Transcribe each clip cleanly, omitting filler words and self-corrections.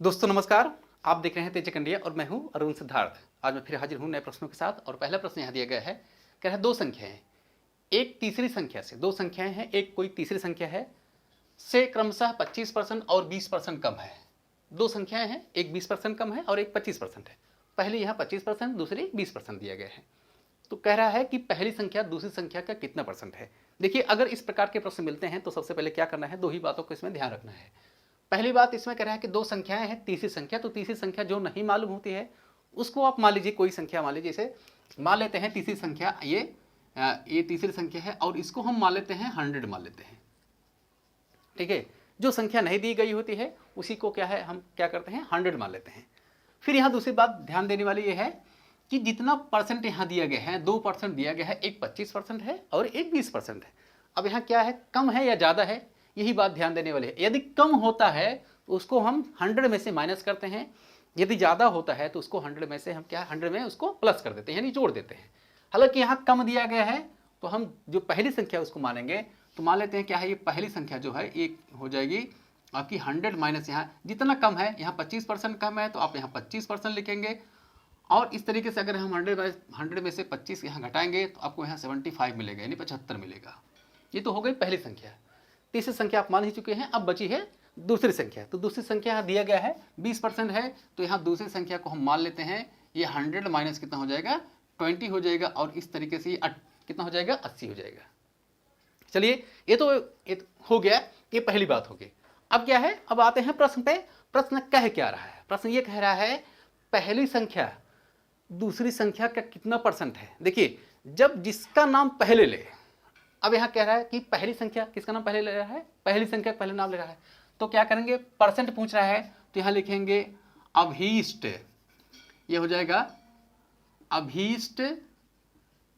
दोस्तों नमस्कार, आप देख रहे हैं तेज इंडिया और मैं हूं अरुण सिद्धार्थ। आज मैं फिर हाजिर हूं नए प्रश्नों के साथ और पहला प्रश्न यहाँ दिया गया है। कह रहा है दो संख्याएं हैं, एक तीसरी संख्या से, दो संख्याएं हैं, एक कोई तीसरी संख्या है से क्रमशः 25% और 20% कम है। दो संख्याएं हैं, एक 20% कम है और एक 25% है। पहली यहाँ 25%, दूसरी 20% दिया गया है। तो कह रहा है कि पहली संख्या दूसरी संख्या का कितना परसेंट है। देखिए, अगर इस प्रकार के प्रश्न मिलते हैं तो सबसे पहले क्या करना है, दो ही बातों को इसमें ध्यान रखना है। पहली बात इसमें कह रहा है कि दो संख्याएं हैं, तीसरी संख्या, तो तीसरी संख्या जो नहीं मालूम होती है उसको आप मान लीजिए, कोई संख्या मान लीजिए, जैसे मान लेते हैं तीसरी संख्या, ये तीसरी संख्या है और इसको हम मान लेते हैं 100 मान लेते हैं। ठीक है, जो संख्या नहीं दी गई होती है उसी को क्या है, हम क्या करते हैं 100 मान लेते हैं। फिर यहाँ दूसरी बात ध्यान देने वाली ये है कि जितना परसेंट यहाँ दिया गया है, 2% दिया गया है, एक 25% है और एक 20% है। अब यहाँ क्या है, कम है या ज़्यादा है, यही बात ध्यान देने वाली है। यदि कम होता है तो उसको हम 100 में से माइनस करते हैं, यदि ज़्यादा होता है तो उसको 100 में से हम क्या 100 में उसको प्लस कर देते हैं, यानी जोड़ देते हैं। हालांकि यहाँ कम दिया गया है तो हम जो पहली संख्या उसको मानेंगे, तो मान लेते हैं क्या है, ये पहली संख्या जो है ये हो जाएगी आपकी 100 माइनस यहाँ जितना कम है, यहाँ 25% कम है तो आप यहाँ 25% लिखेंगे। और इस तरीके से अगर हम 100 में से 25 यहाँ घटाएंगे तो आपको यहाँ 75 मिलेगा, यानी 75 मिलेगा। ये तो हो गई पहली संख्या। तीसरी संख्या आप मान ही चुके हैं, अब बची है दूसरी संख्या। तो दूसरी संख्या यहाँ दिया गया है 20% है, तो यहाँ दूसरी संख्या को हम मान लेते हैं, ये 100 माइनस कितना हो जाएगा, 20 हो जाएगा और इस तरीके से ये कितना हो जाएगा, 80 हो जाएगा। चलिए, ये तो हो गया, ये पहली बात हो गई। अब क्या है, अब आते हैं प्रश्न पे। प्रश्न कह क्या रहा है, प्रश्न ये कह रहा है पहली संख्या दूसरी संख्या का कितना परसेंट है। देखिए, जब जिसका नाम पहले ले, अब यहाँ कह रहा है कि पहली संख्या किसका नाम पहले ले रहा है, पहली संख्या का पहले नाम ले रहा है, तो क्या करेंगे, परसेंट पूछ रहा है तो यहाँ लिखेंगे अभीष्ट, ये हो जाएगा अभीष्ट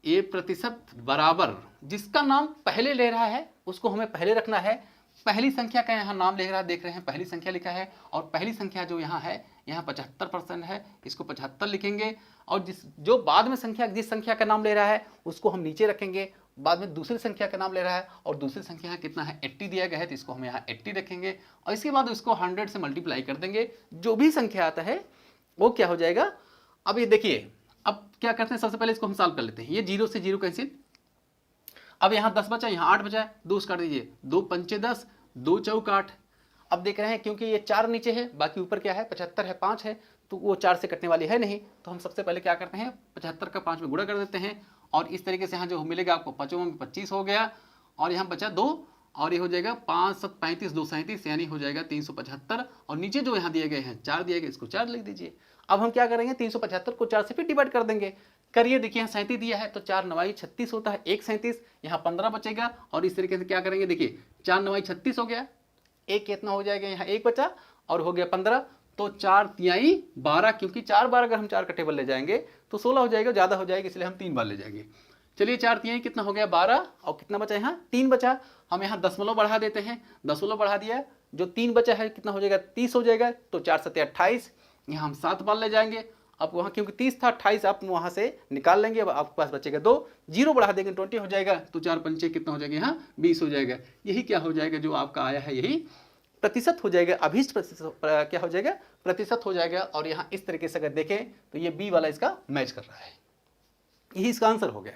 ये प्रतिशत बराबर जिसका नाम पहले ले रहा है उसको हमें पहले रखना है। पहली संख्या का यहाँ नाम ले रहा है, देख रहे हैं पहली संख्या लिखा है, और पहली संख्या जो यहाँ है, यहाँ 75% है, इसको 75 लिखेंगे। और जो बाद में संख्या, जिस संख्या का नाम ले रहा है उसको हम नीचे रखेंगे। बाद में दूसरी संख्या का नाम ले रहा है और दूसरी संख्या कितना है, 80 दिया गया है, तो इसको हम यहाँ 80 रखेंगे और इसके बाद उसको 100 से मल्टीप्लाई कर देंगे। जो भी संख्या आता है वो क्या हो जाएगा। अब ये देखिए, अब क्या करते हैं, सबसे पहले इसको हम सॉल्व कर लेते हैं। ये 0 से 0 कैंसिल, अब यहाँ 10 बचा, यहाँ 8 बचा, 2 काट दीजिए, 2 पंचे 10, 2 चौक 8। अब देख रहे हैं क्योंकि ये 4 नीचे है, बाकी ऊपर क्या है 75 है, 5 है, तो वो 4 से कटने वाली है नहीं, तो हम सबसे पहले क्या करते हैं 75 का 5 में गुणा कर देते हैं और इस तरीके से यहाँ जो मिलेगा आपको 5 में 25 हो गया और यहाँ बचा 2 और ये हो जाएगा 5 7 35 2 37, यानी हो जाएगा 375। और नीचे जो यहाँ दिए गए हैं 4 दिए गए, इसको 4 लिख दीजिए। अब हम क्या करेंगे, 375 को 4 से फिर डिवाइड कर देंगे। करिए, देखिए यहाँ 37 दिया है तो 4 9 36 होता है, 1 37, यहाँ 15 बचेगा और इस तरीके से क्या करेंगे, देखिए 4 9 36 हो गया, एक कितना हो जाएगा, यहाँ 1 बचा और हो गया 15, तो 4 तिहाई 12, क्योंकि 4 बार अगर हम 4 का टेबल ले जाएंगे तो 16 हो जाएगा, ज़्यादा हो जाएगा, इसलिए हम 3 बार ले जाएंगे। चलिए 4 तिहाई कितना हो गया 12 और कितना बचा, यहाँ 3 बचा। हम यहाँ दशमलव बढ़ा देते हैं, दशमलव बढ़ा दिया, जो 3 बचा है कितना हो जाएगा 30 हो जाएगा, तो 4 7 28, यहाँ हम 7 बार ले जाएंगे। अब वहाँ क्योंकि 30 था, 28 आप वहाँ से निकाल लेंगे, अब आपके पास बचेगा 2, 0 बढ़ा देंगे 20 हो जाएगा, तो 4 पंचे कितना हो जाएगा, यहाँ 20 हो जाएगा। यही क्या हो जाएगा, जो आपका आया है यही प्रतिशत हो जाएगा, अभीष्ट क्या हो जाएगा, प्रतिशत हो जाएगा। और यहाँ इस तरीके से अगर देखें तो ये बी वाला इसका मैच कर रहा है, यही इसका आंसर हो गया।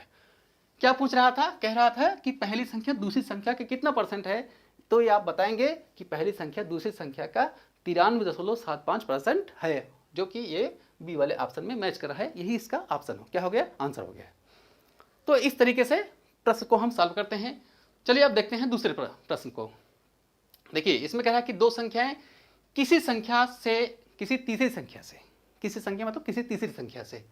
क्या पूछ रहा था, कह रहा था कि पहली संख्या दूसरी संख्या के कितना परसेंट है, तो ये आप बताएंगे कि पहली संख्या दूसरी संख्या का 93.75% है, जो कि ये बी वाले ऑप्शन में मैच कर रहा है, यही इसका ऑप्शन हो क्या हो गया, आंसर हो गया। तो इस तरीके से प्रश्न को हम सॉल्व करते हैं। चलिए अब देखते हैं दूसरे प्रश्न को। देखिए, इसमें कह रहा है कि दो संख्याएं किसी संख्या से किसी तीसरी संख्या से, किसी संख्या मतलब किसी तीसरी संख्या से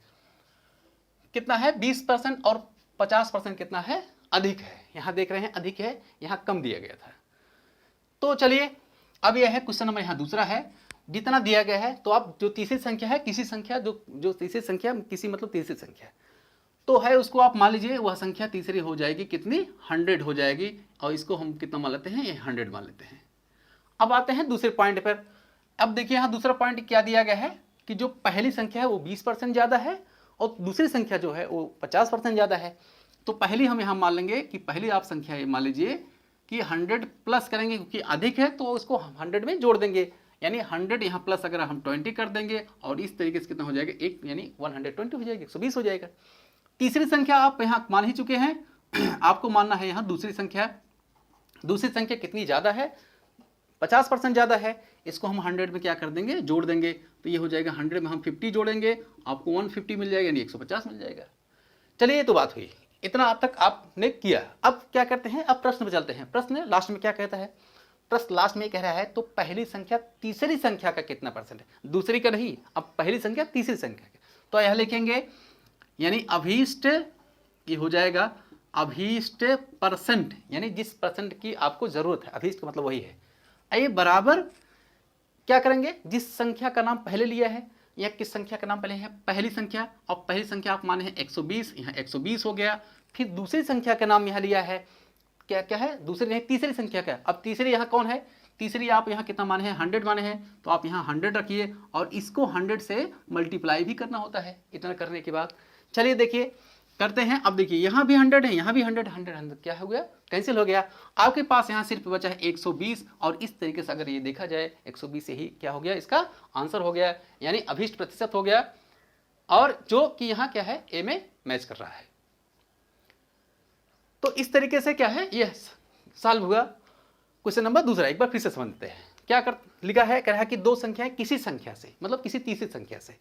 कितना है 20% और 50% कितना है, अधिक है। यहाँ देख रहे हैं अधिक है, यहाँ कम दिया गया था। तो चलिए, अब यह है क्वेश्चन नंबर यहाँ दूसरा है, जितना दिया गया है, तो अब जो तीसरी संख्या है, किसी संख्या जो तीसरी संख्या, किसी मतलब तीसरी संख्या तो है, उसको आप मान लीजिए वह संख्या तीसरी हो जाएगी कितनी, 100 हो जाएगी, और इसको हम कितना मान लेते हैं, ये 100 मान लेते हैं। अब आते हैं दूसरे पॉइंट पर। अब देखिए यहाँ दूसरा पॉइंट क्या दिया गया है कि जो पहली संख्या है वो 20% ज़्यादा है और दूसरी संख्या जो है वो 50% ज़्यादा है। तो पहली हम यहाँ मान लेंगे कि पहली आप संख्या मान लीजिए कि 100 प्लस करेंगे, क्योंकि अधिक है तो उसको 100 में जोड़ देंगे, यानी 100 यहाँ प्लस अगर हम 20 कर देंगे और इस तरीके से कितना हो जाएगा, एक यानी 120 हो जाएगा, 120 हो जाएगा। तीसरी संख्या आप यहाँ मान ही चुके हैं, आपको मानना है यहाँ दूसरी संख्या। दूसरी संख्या कितनी ज़्यादा है, 50% ज़्यादा है। इसको हम 100 में क्या कर देंगे, जोड़ देंगे, तो ये हो जाएगा 100 में हम 50 जोड़ेंगे, आपको 150 मिल जाएगा, यानी 150 मिल जाएगा। चलिए ये तो बात हुई, इतना अब तक आपने किया। अब क्या करते हैं, अब प्रश्न में चलते हैं। प्रश्न लास्ट में क्या कहता है, प्रश्न लास्ट में कह रहा है तो पहली संख्या तीसरी संख्या का कितना परसेंट है, दूसरी का नहीं, अब पहली संख्या तीसरी संख्या का। तो यह लिखेंगे यानी अभीष्ट, ये हो जाएगा अभीष्ट परसेंट, यानी जिस परसेंट की आपको जरूरत है, अभीष्ट का मतलब वही है। ये बराबर क्या करेंगे, जिस संख्या का नाम पहले लिया है या किस संख्या का नाम पहले है, पहली संख्या, और पहली संख्या आप माने हैं 120, यहाँ 120 हो गया। फिर दूसरी संख्या का नाम यहाँ लिया है, क्या क्या है, दूसरी नहीं तीसरी संख्या का। अब तीसरी यहाँ कौन है, तीसरी आप यहाँ कितना माने हैं, 100 माने हैं, तो आप यहाँ 100 रखिए और इसको 100 से मल्टीप्लाई भी करना होता है। इतना करने के बाद चलिए देखिए करते हैं। अब देखिए यहाँ भी 100 है, यहाँ भी 100, 100 क्या हो गया, कैंसिल हो गया। आपके पास यहाँ सिर्फ बचा है 120, और इस तरीके से अगर ये देखा जाए 120 से ही क्या हो गया, इसका आंसर हो गया, यानी अभीष्ट प्रतिशत हो गया, और जो कि यहाँ क्या है, ए में मैच कर रहा है। तो इस तरीके से क्या है, ये सॉल्व हुआ। क्वेश्चन नंबर दूसरा एक बार फिर से समझते हैं। क्या कर लिखा है, कह रहा है कि दो संख्याएं किसी संख्या से, मतलब किसी तीसरी संख्या से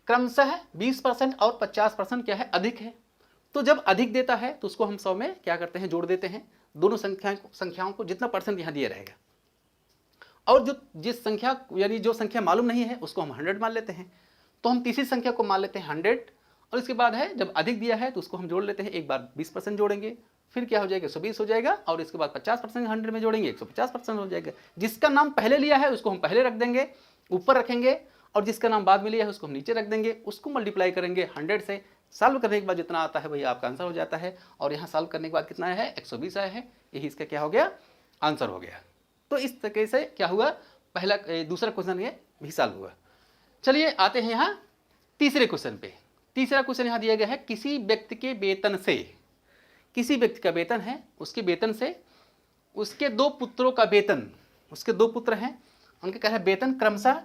क्रमशः 20% और 50% क्या है, अधिक है। तो जब अधिक देता है तो उसको हम 100 में क्या करते हैं, जोड़ देते हैं दोनों संख्याओं को, जितना परसेंट यहाँ दिया रहेगा। और जो जिस संख्या यानी जो संख्या मालूम नहीं है उसको हम 100 मान लेते हैं। तो हम तीसरी संख्या को मान लेते हैं 100, और इसके बाद है जब अधिक दिया है तो उसको हम जोड़ लेते हैं, एक बार 20% जोड़ेंगे, फिर क्या हो जाएगा 120 हो जाएगा, और इसके बाद 50% 100 में जोड़ेंगे 150% हो जाएगा। जिसका नाम पहले लिया है उसको हम पहले रख देंगे, ऊपर रखेंगे, और जिसका नाम बाद में लिया है उसको हम नीचे रख देंगे। उसको मल्टीप्लाई करेंगे 100 से, सॉल्व करने के बाद जितना आता है वही आपका आंसर हो जाता है। और यहाँ सॉल्व करने के बाद कितना आया है, 120 आया है, यही इसका क्या हो गया, आंसर हो गया। तो इस तरीके से क्या हुआ, पहला दूसरा क्वेश्चन ये भी सॉल्व हुआ। चलिए आते हैं यहाँ तीसरे क्वेश्चन पे। तीसरा क्वेश्चन यहाँ दिया गया है, किसी व्यक्ति के वेतन से, किसी व्यक्ति का वेतन है, उसके वेतन से उसके दो पुत्रों का वेतन, उसके दो पुत्र हैं, उनके क्या है वेतन क्रमशः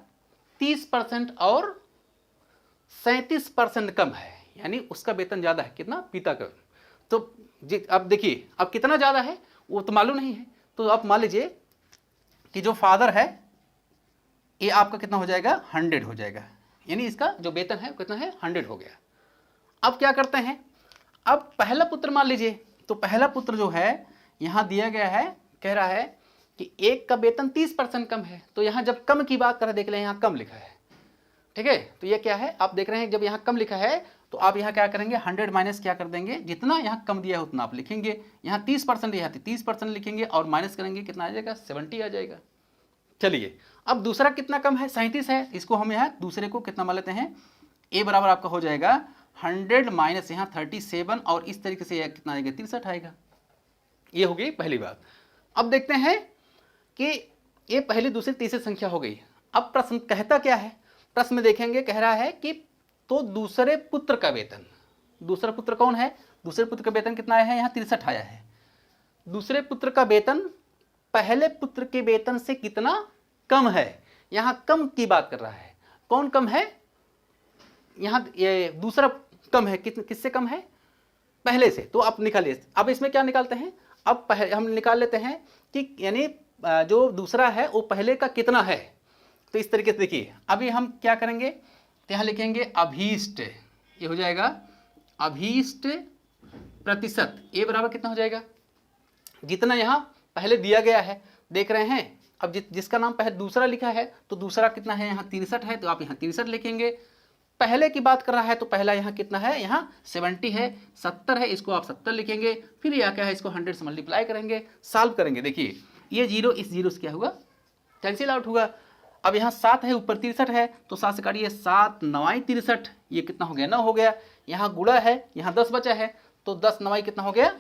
30% और 37% कम है, यानी उसका वेतन ज़्यादा है, कितना, पिता का। तो अब देखिए अब कितना ज़्यादा है वो तो मालूम नहीं है, तो आप मान लीजिए कि जो फादर है ये आपका कितना हो जाएगा, 100 हो जाएगा, यानी इसका जो वेतन है कितना है, 100 हो गया। अब क्या करते हैं, अब पहला पुत्र मान लीजिए, तो पहला पुत्र जो है यहाँ दिया गया है, कह रहा है कि एक का वेतन 30% कम है। तो यहाँ जब कम की बात कर रहे, देख लें यहाँ कम लिखा है, ठीक है, तो ये क्या है, आप देख रहे हैं जब यहाँ कम लिखा है तो आप यहाँ क्या करेंगे, 100 माइनस क्या कर देंगे, जितना यहाँ कम दिया है उतना आप लिखेंगे। यहाँ 30% यहाँ 30% लिखेंगे और माइनस करेंगे, कितना आ जाएगा, 70 आ जाएगा। चलिए अब दूसरा कितना कम है, 37 है, इसको हम यहाँ दूसरे को कितना मान लेते हैं, ए बराबर आपका हो जाएगा 100 माइनस यहाँ 37, और इस तरीके से कितना आएगा, 63 आएगा। ये हो गई पहली बात। अब देखते हैं कि ये पहली दूसरी तीसरी संख्या हो गई। अब प्रश्न कहता क्या है, प्रश्न में देखेंगे, कह रहा है कि तो दूसरे पुत्र का वेतन, दूसरा पुत्र कौन है, दूसरे पुत्र का वेतन कितना आया है, यहाँ 63 आया है। दूसरे पुत्र का वेतन पहले पुत्र के वेतन से कितना कम है, यहाँ कम की बात कर रहा है। कौन कम है, यहाँ ये दूसरा कम है, किससे कम है, पहले से। तो आप निकालिए, अब इसमें क्या निकालते हैं, अब हम निकाल लेते हैं कि यानी जो दूसरा है वो पहले का कितना है। तो इस तरीके से देखिए, अभी हम क्या करेंगे, तो यहाँ लिखेंगे अभीष्ट, ये हो जाएगा अभीष्ट प्रतिशत, ए बराबर कितना हो जाएगा, जितना यहाँ पहले दिया गया है, देख रहे हैं। अब जिसका नाम पहले दूसरा लिखा है तो दूसरा कितना है, यहाँ 63 है, तो आप यहाँ 63 लिखेंगे। पहले की बात कर रहा है तो पहला यहाँ कितना है, यहाँ 70 है, 70 है, इसको आप 70 लिखेंगे। फिर यह क्या है, इसको 100 से मल्टीप्लाई करेंगे, सॉल्व करेंगे। देखिए ये जीरो इस जीरो से क्या हुआ, कैंसिल आउट हुआ। अब यहाँ 7 है, ऊपर 63 है, तो 7 से काटिए, 7 9 63, ये कितना हो गया, 9 हो गया। यहाँ गुणा है, यहाँ 10 बचा है, तो 10 9 कितना हो गया,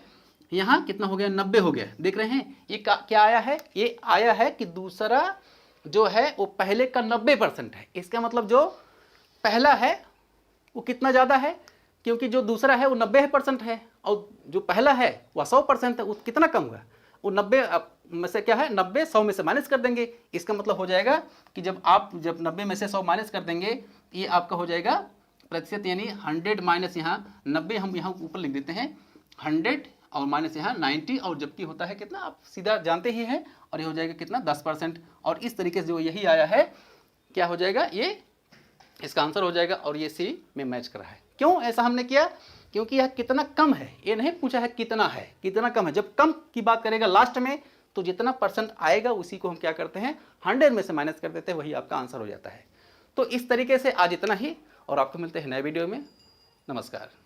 यहाँ कितना हो गया, 90 हो गया। देख रहे हैं ये क्या आया है, ये आया है कि दूसरा जो है वो पहले का 90% है। इसका मतलब जो पहला है वो कितना ज़्यादा है, क्योंकि जो दूसरा है वो 90% है, और जो पहला है वह 100% है, वो कितना कम हुआ, वो 90 में से क्या है 90 100 में से माइनस कर देंगे। इसका मतलब हो जाएगा कि जब 90 में से 100 माइनस कर देंगे, ये आपका हो जाएगा प्रतिशत, यानी 100 माइनस यहाँ 90 हम यहाँ ऊपर लिख देते हैं 100 और माइनस यहाँ 90, और जबकि होता है कितना आप सीधा जानते ही हैं, और ये हो जाएगा कितना 10%। और इस तरीके से जो यही आया है क्या हो जाएगा, ये इसका आंसर हो जाएगा, और ये सी में मैच कर रहा है। क्यों ऐसा हमने किया, क्योंकि यह कितना कम है, ये नहीं पूछा है कितना कम है। जब कम की बात करेगा लास्ट में तो जितना % आएगा उसी को हम क्या करते हैं 100 में से माइनस कर देते हैं, वही आपका आंसर हो जाता है। तो इस तरीके से आज इतना ही, और आपको मिलते हैं नए वीडियो में। नमस्कार।